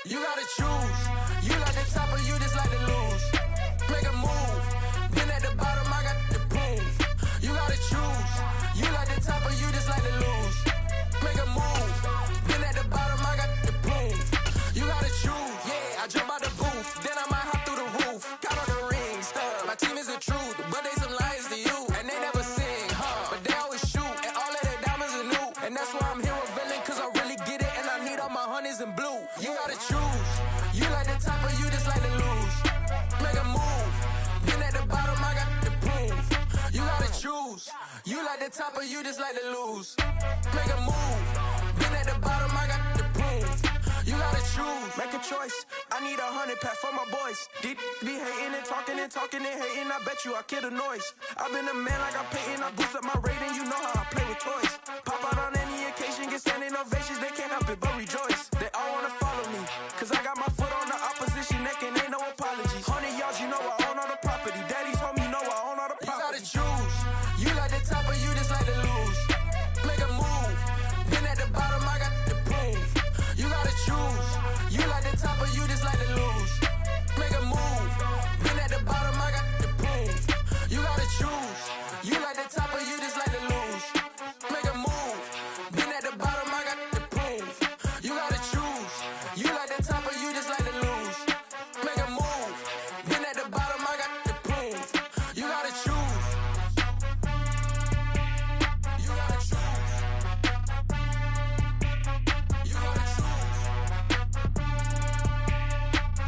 You gotta choose. You like the top or you just like to lose. Make a move. Been at the bottom, I got the proof. You gotta choose. You like the top or you just like to lose. Make a move. Been at the bottom, I got the proof. You gotta choose. Yeah, I jump out the booth. Then I might hop through the roof. Got on the ring stuff. My team is the truth, but they some liars to you. And they never sing, but they always shoot. And all of their diamonds are new. And that's why I'm here revealing, cause I really get it. And I need all my honeys in blue. You gotta choose. You like the top or you just like to lose. Make a move. Been at the bottom, I got the proof. You gotta choose. You like the top or you just like to lose. Make a move. Been at the bottom, I got the proof. You gotta choose. Make a choice. I need 100 pack for my boys. Be hating and talking and talking and hating. I bet you I kill the noise. I've been a man like I'm Peyton. I boost up my rating. You know how I play with toys. Pop out on any occasion, get standing ovations. They can't help it but rejoice. They all wanna follow me, cause I got my foot on the opposition neck and ain't no apologies. 100 yards, you know I own all the property. Daddy's home, you know I own all the property. You gotta choose. You like the top or you just like to lose. Make a move. Been at the bottom, I got the proof. You gotta choose. You like the top or you just like to lose. Make a move. Been at the bottom, I got the proof. You gotta choose. You like the top or you just like to lose. Make a move. Been at the bottom, I got the proof. You gotta choose. You like the top or you just like to lose. Make a move. Been at the bottom, I got the proof. You gotta choose. You gotta choose. You gotta choose.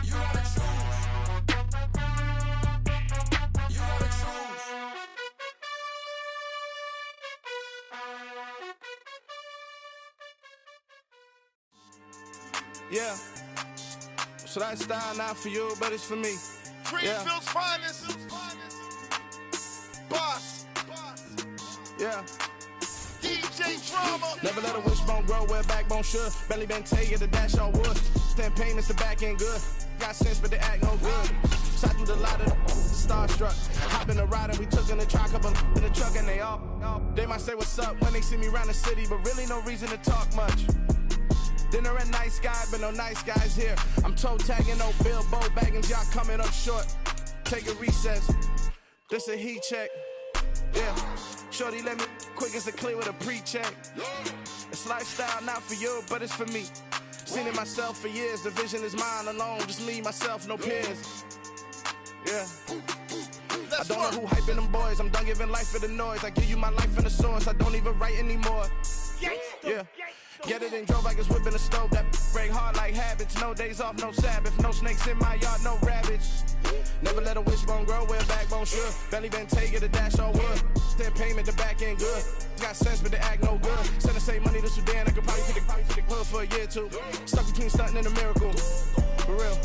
You gotta choose. You gotta choose. Yeah. So that style not for you, but it's for me. Greenfield's finest. Boss. Yeah. DJ Drama. Never let a wishbone grow where a backbone should. Belly been take it, the dash all wood. 10 payments, the back end good. Got sense, but they act no good. Shot through the lot of the starstruck. Hop in the ride and we took in the truck up in the truck and they all. They might say what's up when they see me around the city, but really no reason to talk much. Dinner at Nice Guy, but no nice guys here. I'm toe tagging, no Bilbo Baggins, y'all coming up short. Take a recess, this a heat check. Yeah, shorty let me quick as a clear with a pre-check. It's lifestyle not for you, but it's for me. Seen it myself for years, the vision is mine alone. Just me, myself, no peers. Yeah. I don't know who hyping them boys, I'm done giving life for the noise. I give you my life in the source, I don't even write anymore. Yeah. Get it and drove like it's whipping a stove. That break hard like habits. No days off, no Sabbath. No snakes in my yard, no rabbits. Never let a wishbone grow where a backbone should. Belly been take it, the dash all wood. 10 payment, the back end good. Got sense, but they act no good. Send the same money to Sudan, I could probably take the hood for a year or two. Stuck between stunting and a miracle. For real.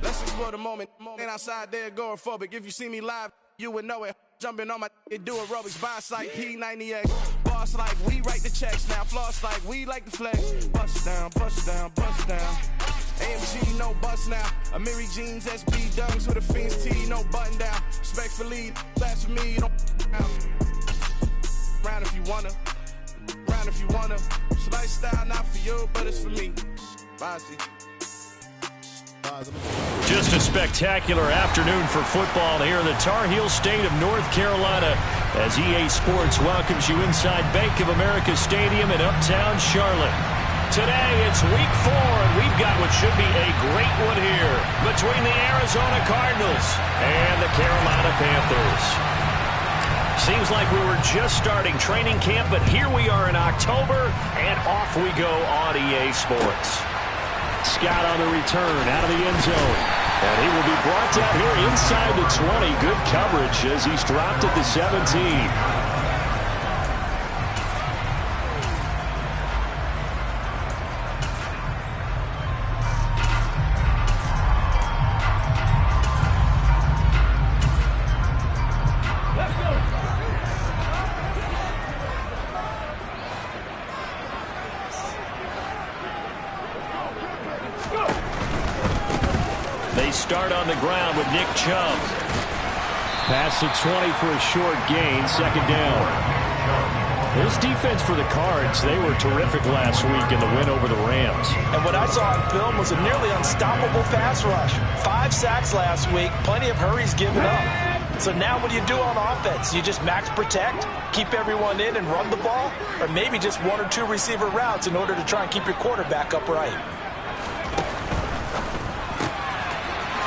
Let's explore the moment. Ain't outside there agoraphobic. If you see me live, you would know it. Jumping on my do aerobics, buy site P90X. Boss like we write the checks now. Floss like we like the flex. Bust down, bust down, bust down. AMG, no bust now. Amiri jeans, SB dunks with a Fiends T, no button down. Respectfully, that's for me, you don't round if you wanna. Round if you wanna. So lifestyle not for you, but it's for me. Bossy. Just a spectacular afternoon for football here in the Tar Heel state of North Carolina as EA Sports welcomes you inside Bank of America Stadium in uptown Charlotte. Today it's week 4 and we've got what should be a great one here between the Arizona Cardinals and the Carolina Panthers. Seems like we were just starting training camp, but here we are in October and off we go on EA Sports. Scott on the return out of the end zone. And he will be brought down here inside the 20. Good coverage as he's dropped at the 17. Start on the ground with Nick Chubb. Past the 20 for a short gain, second down. This defense for the Cards, they were terrific last week in the win over the Rams. And what I saw on film was a nearly unstoppable pass rush. 5 sacks last week, plenty of hurries given up. So now what do you do on offense? You just max protect, keep everyone in and run the ball? Or maybe just 1 or 2 receiver routes in order to try and keep your quarterback upright?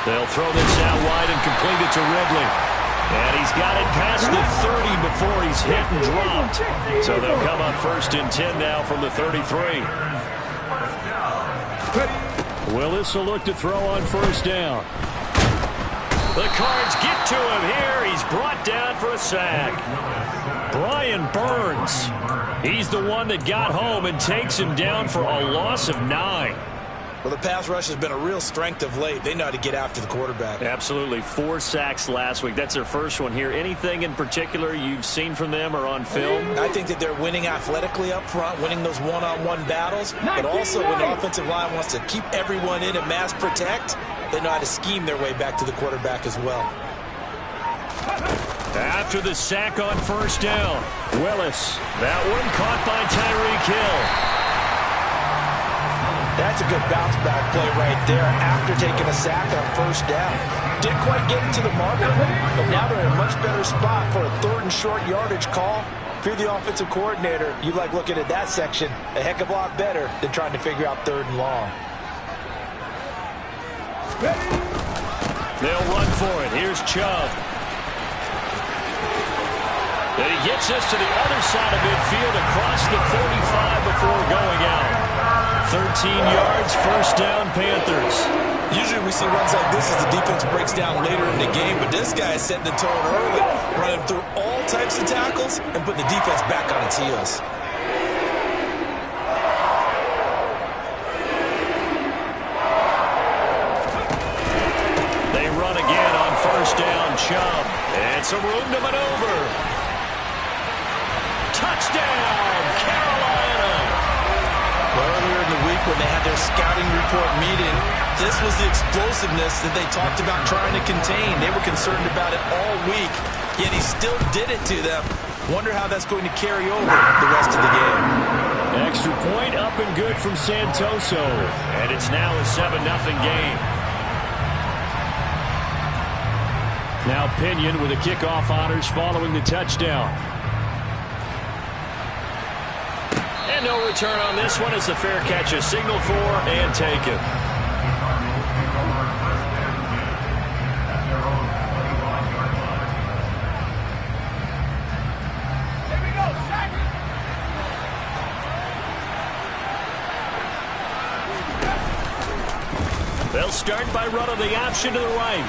They'll throw this out wide and complete it to Ridley. And he's got it past the 30 before he's hit and dropped. So they'll come up 1st and 10 now from the 33. Willis will look to throw on 1st down. The Cards get to him here. He's brought down for a sack. Brian Burns. He's the one that got home and takes him down for a loss of 9. Well, the pass rush has been a real strength of late. They know how to get after the quarterback. Absolutely. 4 sacks last week. That's their first one here. Anything in particular you've seen from them or on film? I think that they're winning athletically up front, winning those one-on-one battles, but also when the offensive line wants to keep everyone in and mass protect, they know how to scheme their way back to the quarterback as well. After the sack on 1st down, Willis. That one caught by Tyreek Hill. That's a good bounce-back play right there after taking a sack on 1st down. Didn't quite get it to the marker, but now they're in a much better spot for a 3rd and short yardage call. If you're the offensive coordinator, you like looking at that section a heck of a lot better than trying to figure out 3rd and long. They'll run for it. Here's Chubb. And he gets us to the other side of midfield across the 45 before going out. 13 yards, 1st down, Panthers. Usually we see runs like this as the defense breaks down later in the game, but this guy is setting the tone early, running through all types of tackles and putting the defense back on its heels. They run again on 1st down, Chubb. And some room to maneuver. Touchdown, Carolina! Earlier in the week when they had their scouting report meeting, this was the explosiveness that they talked about trying to contain. They were concerned about it all week, yet he still did it to them. Wonder how that's going to carry over the rest of the game. Extra point up and good from Santoso. And it's now a 7-0 game. Now Pinion with the kickoff honors following the touchdown. And no return on this one as the fair catch is signaled for and taken. They'll start by running the option to the right.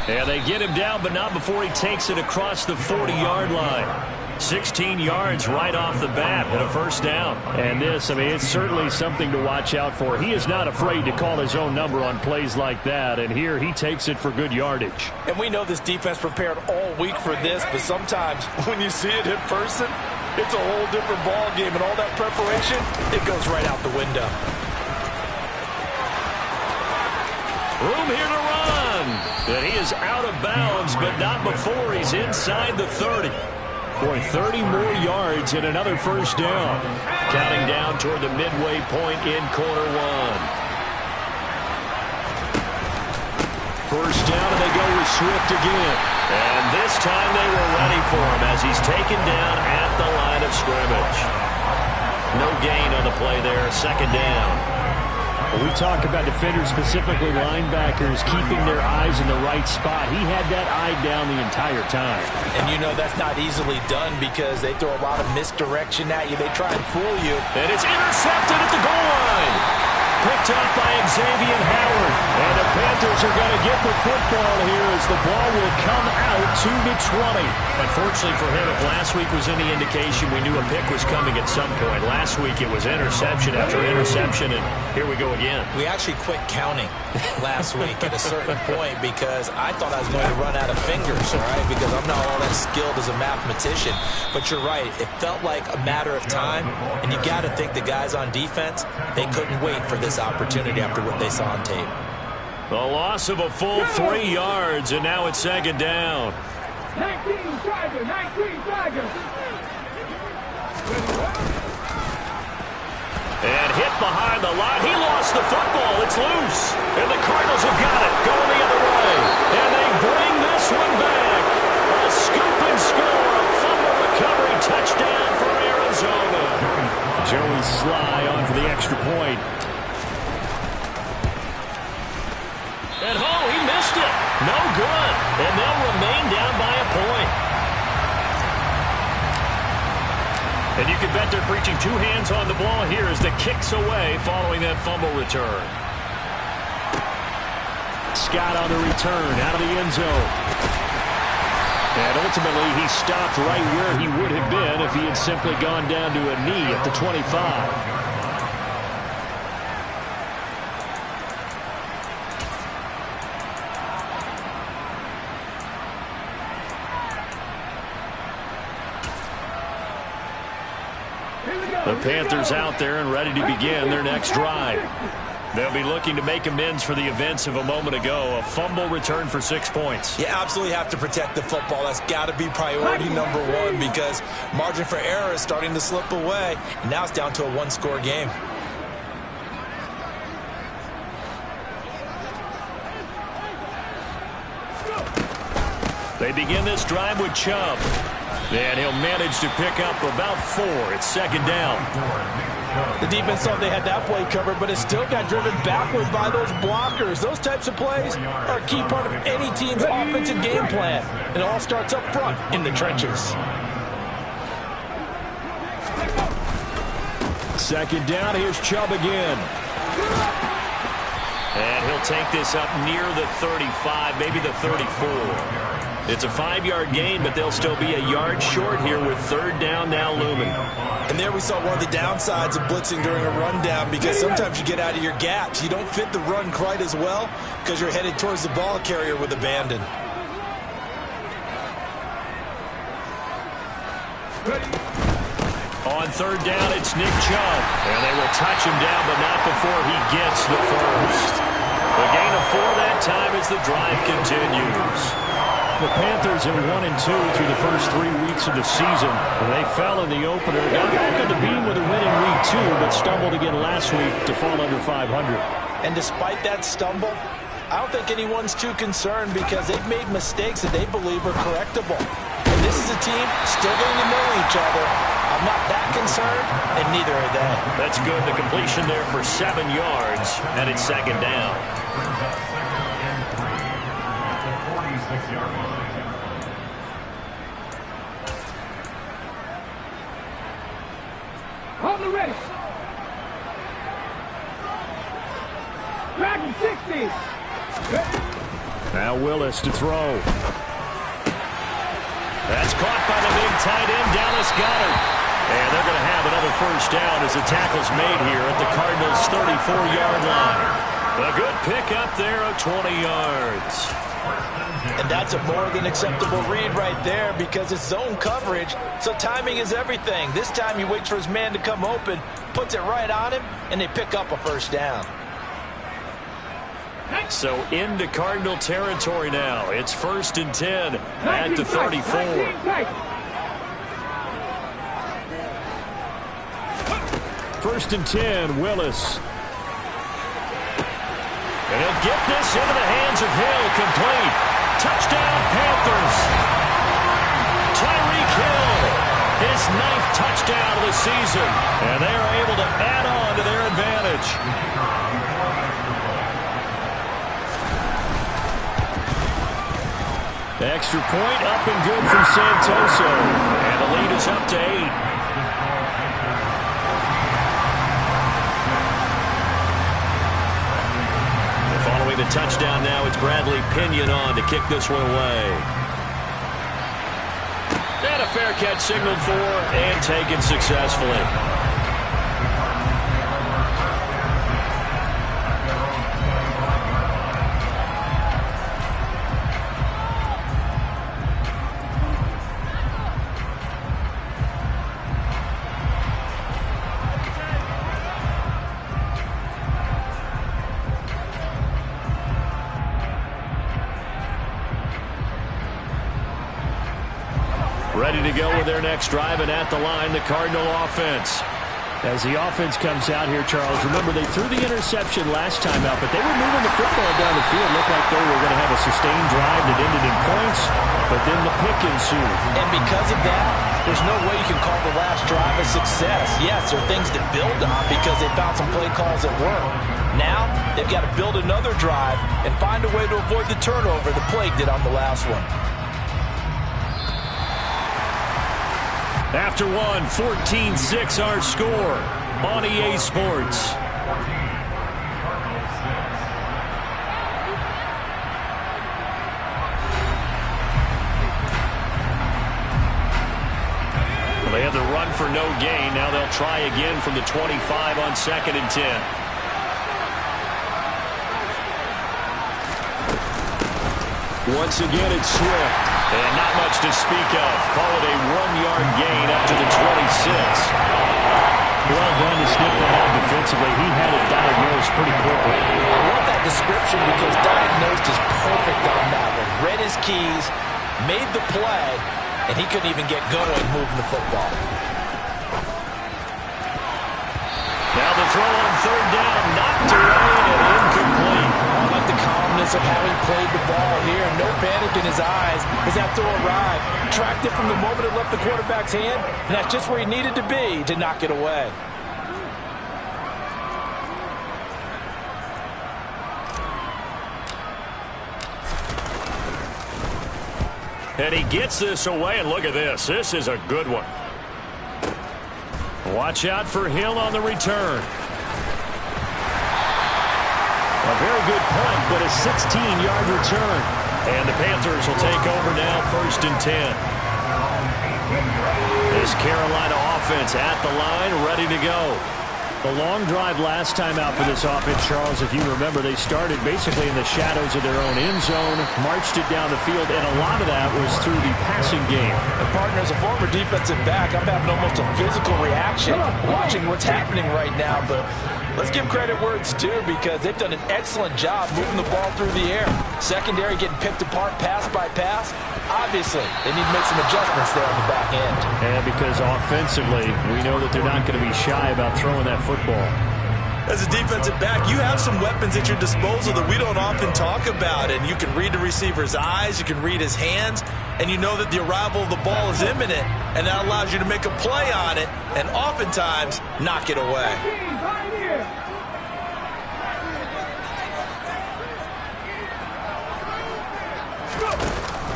And they get him down, but not before he takes it across the 40-yard line. 16 yards right off the bat and a 1st down. And this, I mean, it's certainly something to watch out for. He is not afraid to call his own number on plays like that, and here he takes it for good yardage. And we know this defense prepared all week for this, but sometimes when you see it in person, it's a whole different ball game, and all that preparation, it goes right out the window. Room here to run. And he is out of bounds, but not before he's inside the 30. Boy, 30 more yards and another 1st down. Counting down toward the midway point in quarter 1. 1st down, and they go with Swift again. And this time they were ready for him as he's taken down at the line of scrimmage. No gain on the play there, 2nd down. We talk about defenders, specifically linebackers, keeping their eyes in the right spot. He had that eye down the entire time. And you know that's not easily done because they throw a lot of misdirection at you. They try and fool you. And it's intercepted at the goal line. Picked up by Xavier Howard. And the Panthers are going to get the football here as the ball will come out to the 20. Unfortunately for him, if last week was any indication, we knew a pick was coming at some point. Last week it was interception after interception, and here we go again. We actually quit counting last week at a certain point because I thought I was going to run out of fingers, all right, because I'm not all that skilled as a mathematician. But you're right. It felt like a matter of time, and you got to think the guys on defense, they couldn't wait for this opportunity after what they saw on tape. The loss of a full 3 yards, and now it's second down. 19 Tigers. And hit behind the line. He lost the football. It's loose. And the Cardinals have got it. Going the other way. And they bring this one back. A scoop and score. A fumble recovery touchdown for Arizona. Joey Sly on for the extra point. And he missed it. No good. And they'll remain down by a point. And you can bet they're preaching 2 hands on the ball here as the kick's away following that fumble return. Scott on the return out of the end zone. And ultimately he stopped right where he would have been if he had simply gone down to a knee at the 25. The Panthers out there and ready to begin their next drive. They'll be looking to make amends for the events of a moment ago. A fumble return for 6 points. You absolutely have to protect the football. That's got to be priority number 1 because margin for error is starting to slip away. And now it's down to a 1-score game. They begin this drive with Chubb. And he'll manage to pick up about 4. It's second down. The defense thought they had that play covered, but it still got driven backward by those blockers. Those types of plays are a key part of any team's offensive game plan. It all starts up front in the trenches. Second down, here's Chubb again. And he'll take this up near the 35, maybe the 34. It's a 5-yard gain, but they'll still be a yard short here with third down now looming. And there we saw one of the downsides of blitzing during a rundown because sometimes you get out of your gaps. You don't fit the run quite as well because you're headed towards the ball carrier with abandon. On third down, it's Nick Chubb. And they will touch him down, but not before he gets the first. The gain of 4 that time as the drive continues. The Panthers are 1-2 through the first 3 weeks of the season. They fell in the opener, got back on the beam with a winning week 2, but stumbled again last week to fall under 500. And despite that stumble, I don't think anyone's too concerned because they've made mistakes that they believe are correctable. And this is a team still getting to know each other. I'm not that concerned, and neither are they. That's good. The completion there for 7 yards, and it's second down. On the race. Dragon 60. Now Willis to throw. That's caught by the big tight end, Dallas Goedert. And they're going to have another first down as the tackle's made here at the Cardinals' 34-yard line. A good pickup there of 20 yards. And that's a more than acceptable read right there because it's zone coverage, so timing is everything. This time he waits for his man to come open, puts it right on him, and they pick up a first down. So into Cardinal territory now. It's 1st and 10 at the 34. First and 10, Willis. And he'll get this into the hands of Hill, complete. Touchdown, Panthers. Tyreek Hill, his 9th touchdown of the season. And they are able to add on to their advantage. The extra point up and good from Santoso. And the lead is up to 8. Following the touchdown now, it's Bradley Pinion on to kick this one away. And a fair catch signaled for and taken successfully. Ready to go with their next drive, and at the line, the Cardinal offense. As the offense comes out here, Charles, remember they threw the interception last time out, but they were moving the football down the field. Looked like they were going to have a sustained drive that ended in points, but then the pick ensued. And because of that, there's no way you can call the last drive a success. Yes, there are things to build on because they found some play calls that work. Now, they've got to build another drive and find a way to avoid the turnover the plague did on the last one. After one, 14-6 our score on EA Sports. Well, they had the run for no gain. Now they'll try again from the 25 on 2nd and 10. Once again, it's Swift. And not much to speak of. Call it a 1-yard gain up to the 26. Well done to sniff that out defensively. He had it diagnosed pretty quickly. I love that description because diagnosed is perfect on that one. Read his keys, made the play, and he couldn't even get going moving the football. Now the throw on 3rd down, knocked away and incomplete. I like the calmness of having played the ball here. No panic in his eyes as that throw arrived. Tracked it from the moment it left the quarterback's hand, and that's just where he needed to be to knock it away. And he gets this away, and look at this. This is a good one. Watch out for Hill on the return. A very good punt, but a 16-yard return. And the Panthers will take over now, 1st and 10. This Carolina offense at the line, ready to go. The long drive last time out for this offense, Charles, if you remember, they started basically in the shadows of their own end zone, marched it down the field, and a lot of that was through the passing game. And partner, as a former defensive back, I'm having almost a physical reaction watching what's happening right now, but let's give credit where it's due because they've done an excellent job moving the ball through the air. Secondary getting picked apart pass by pass. Obviously, they need to make some adjustments there on the back end. And because offensively, we know that they're not going to be shy about throwing that football. As a defensive back, you have some weapons at your disposal that we don't often talk about. And you can read the receiver's eyes, you can read his hands, and you know that the arrival of the ball is imminent. And that allows you to make a play on it and oftentimes knock it away.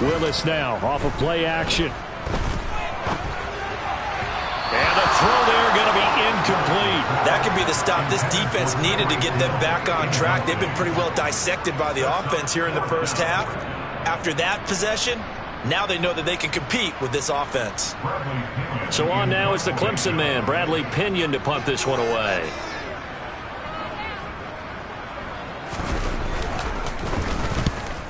Willis now off of play action. And the throw there going to be incomplete. That could be the stop this defense needed to get them back on track. They've been pretty well dissected by the offense here in the first half. After that possession, now they know that they can compete with this offense. So on now is the Clemson man, Bradley Pinion, to punt this one away.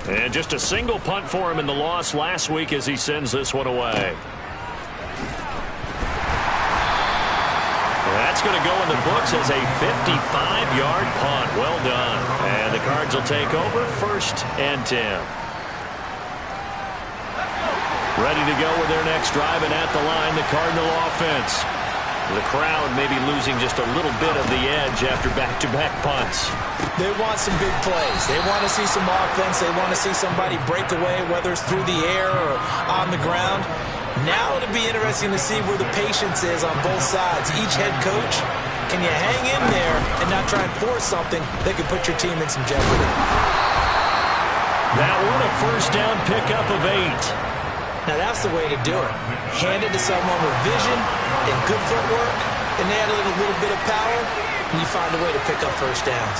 And just a single punt for him in the loss last week as he sends this one away. That's going to go in the books as a 55-yard punt. Well done. And the Cards will take over, 1st and 10. Ready to go with their next drive, and at the line, the Cardinal offense. The crowd may be losing just a little bit of the edge after back-to-back punts. They want some big plays. They want to see some offense. They want to see somebody break away, whether it's through the air or on the ground. Now it'll be interesting to see where the patience is on both sides. Each head coach, can you hang in there and not try and force something that could put your team in some jeopardy? That one, a 1st down pickup of 8. Now that's the way to do it. Hand it to someone with vision and good footwork, and add a little bit of power, and you find a way to pick up 1st downs.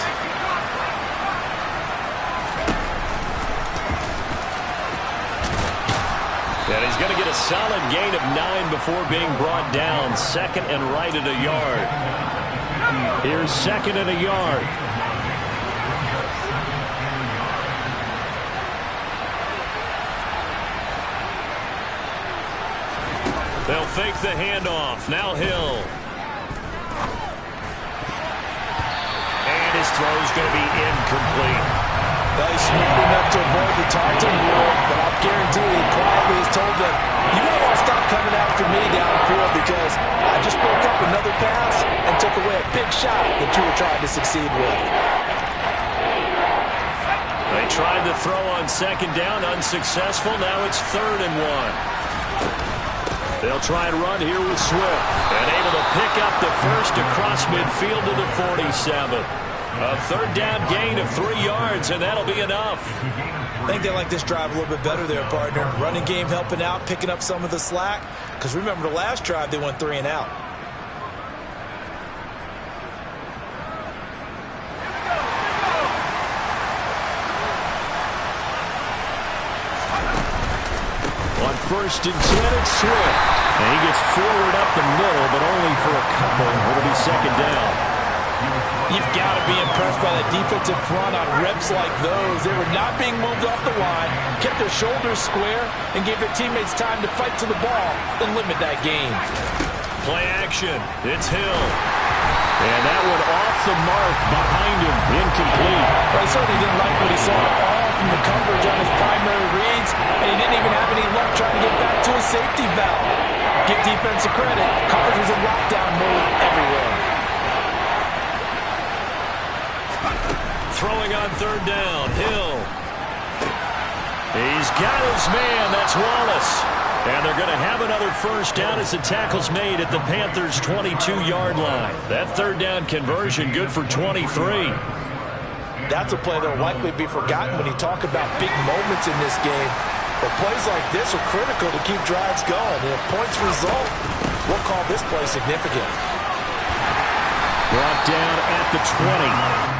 And he's going to get a solid gain of 9 before being brought down. 2nd and right at a yard. Here's 2nd and a yard. They'll fake the handoff. Now Hill. And his throw's going to be incomplete. Well, he's smart enough to avoid the taunting rule, but I'll guarantee he quietly has told them, you might want to stop for me downfield because I just broke up another pass and took away a big shot that you were trying to succeed with. They tried to throw on second down, unsuccessful. Now it's 3rd and 1. They'll try and run here with Swift. And able to pick up the first across midfield to the 47. A 3rd down gain of 3 yards, and that'll be enough. I think they like this drive a little bit better there, partner. Running game helping out, picking up some of the slack. Because remember the last drive, they went 3 and out. On 1st and 10, it's Swift. And he gets forward up the middle, but only for a couple. It'll be 2nd down. You've got to be impressed by the defensive front on reps like those. They were not being moved off the line, kept their shoulders square, and gave their teammates time to fight to the ball and limit that gain. Play action. It's Hill. And that one off the mark behind him. Incomplete. Well, he certainly didn't like what he saw all from the coverage on his primary reads, and he didn't even have any luck trying to get back to his safety valve. Give defensive credit. Coverage was in lockdown mode everywhere. Throwing on 3rd down. Hill. He's got his man. That's Wallace. And they're going to have another 1st down as the tackle's made at the Panthers' 22-yard line. That 3rd down conversion good for 23. That's a play that will likely be forgotten when you talk about big moments in this game. But plays like this are critical to keep drives going. And if points result, we'll call this play significant. Brought down at the 20.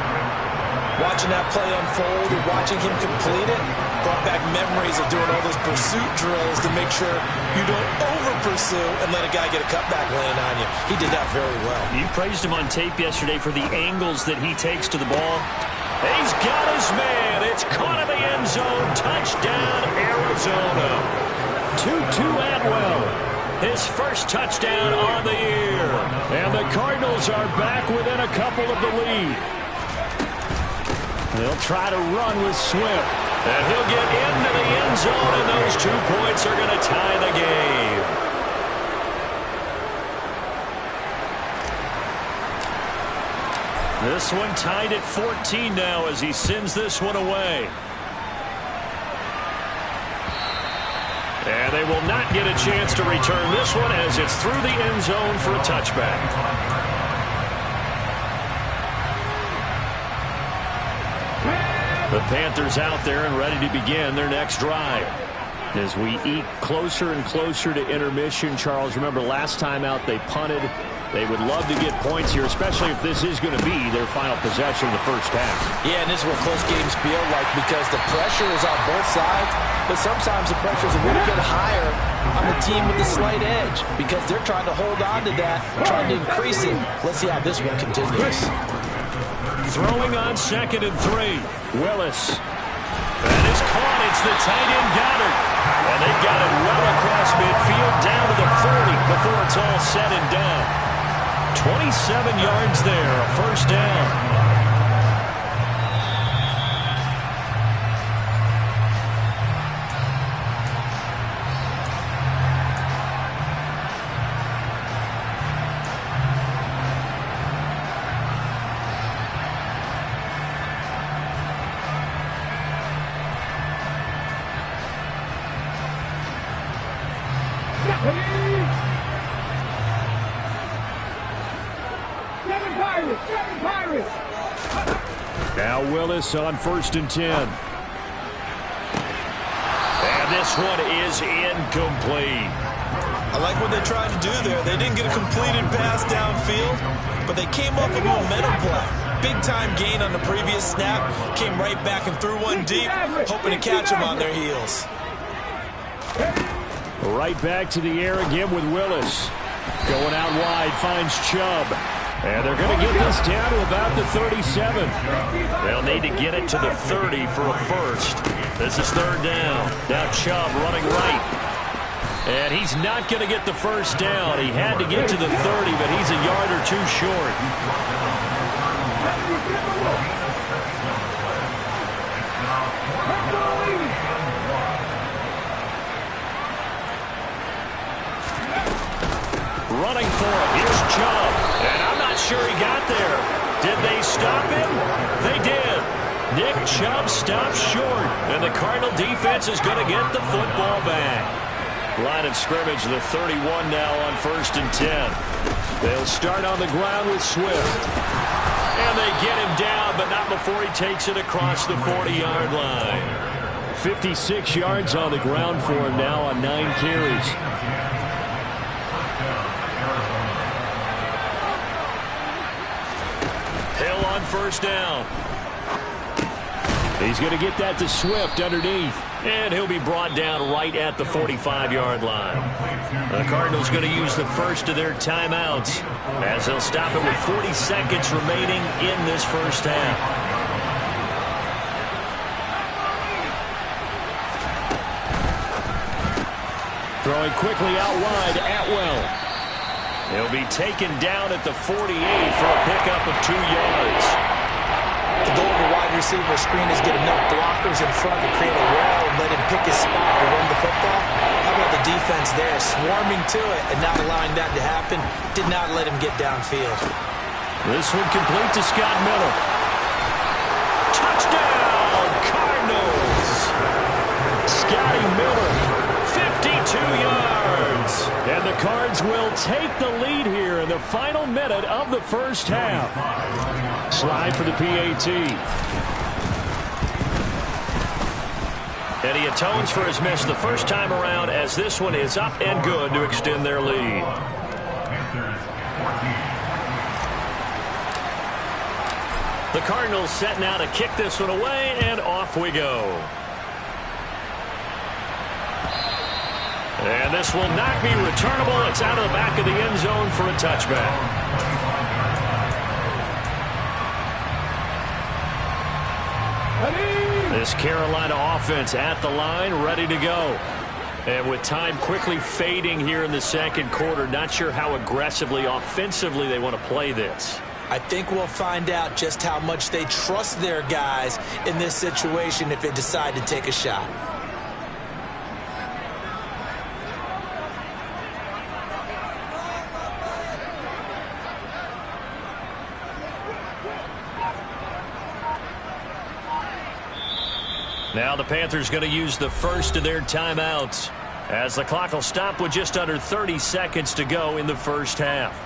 Watching that play unfold and watching him complete it brought back memories of doing all those pursuit drills to make sure you don't over-pursue and let a guy get a cutback laying on you. He did that very well. You praised him on tape yesterday for the angles that he takes to the ball. He's got his man. It's caught in the end zone. Touchdown, Arizona. Tutu Atwell. His first touchdown on the year. And the Cardinals are back within a couple of the lead. They'll try to run with Swift. And he'll get into the end zone, and those 2 points are going to tie the game. This one tied at 14 now as he sends this one away. And they will not get a chance to return this one as it's through the end zone for a touchback. The Panthers out there and ready to begin their next drive. As we eke closer and closer to intermission, Charles, remember last time out they punted. They would love to get points here, especially if this is going to be their final possession of the first half. Yeah, and this is what close games feel like because the pressure is on both sides, but sometimes the pressure is a little bit higher on the team with the slight edge because they're trying to hold on to that, trying to increase it. Let's see how this one continues. Throwing on 2nd and 3. Willis. That is caught. It's the tight end Goddard. And they've got it well across midfield down to the 40 before it's all said and done. 27 yards there, a 1st down. Now Willis on 1st and 10. And this one is incomplete. I like what they tried to do there. They didn't get a completed pass downfield, but they came up with a momentum play. Big-time gain on the previous snap. Came right back and threw one deep, hoping to catch them on their heels. Right back to the air again with Willis. Going out wide, finds Chubb. And they're going to get this down to about the 37. They'll need to get it to the 30 for a first. This is 3rd down. Now Chubb running right. And he's not going to get the first down. He had to get to the 30, but he's a yard or 2 short. running for it. Here's Chubb. And I'm not sure he got there. Did they stop him? They did. Nick Chubb stopped short. And the Cardinal defense is going to get the football back. Line of scrimmage, the 31 now on 1st and 10. They'll start on the ground with Swift. And they get him down, but not before he takes it across the 40-yard line. 56 yards on the ground for him now on 9 carries. Hill on 1st down. He's going to get that to Swift underneath. And he'll be brought down right at the 45-yard line. The Cardinals going to use the first of their timeouts as they'll stop it with 40 seconds remaining in this first half. Throwing quickly out wide, Atwell. He'll be taken down at the 48 for a pickup of 2 yards. The goal of a wide receiver screen is get enough blockers in front to create a wall and let him pick his spot to run the football. How about the defense there, swarming to it and not allowing that to happen? Did not let him get downfield. This one complete to Scott Miller. Touchdown, Cardinals! Scotty Miller, 52 yards. And the Cards will take the lead here in the final minute of the first half. Slide for the PAT. And he atones for his miss the first time around as this one is up and good to extend their lead. The Cardinals set now to kick this one away, and off we go. And this will not be returnable. It's out of the back of the end zone for a touchback. This Carolina offense at the line, ready to go. And with time quickly fading here in the second quarter, not sure how aggressively, offensively they want to play this. I think we'll find out just how much they trust their guys in this situation if they decide to take a shot. Now the Panthers going to use the first of their timeouts as the clock will stop with just under 30 seconds to go in the first half.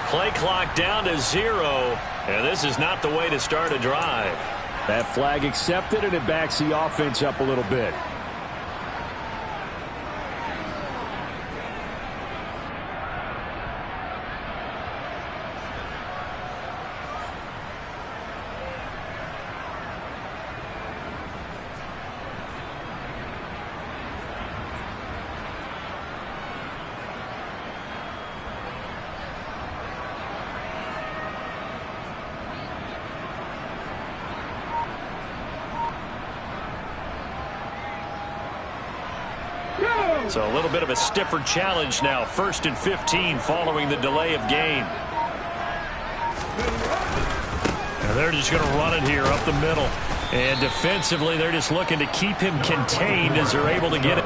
Play clock down to 0, and this is not the way to start a drive. That flag accepted, and it backs the offense up a little bit. So a little bit of a stiffer challenge now. 1st and 15 following the delay of game. And they're just going to run it here up the middle. And defensively, they're just looking to keep him contained as they're able to get it.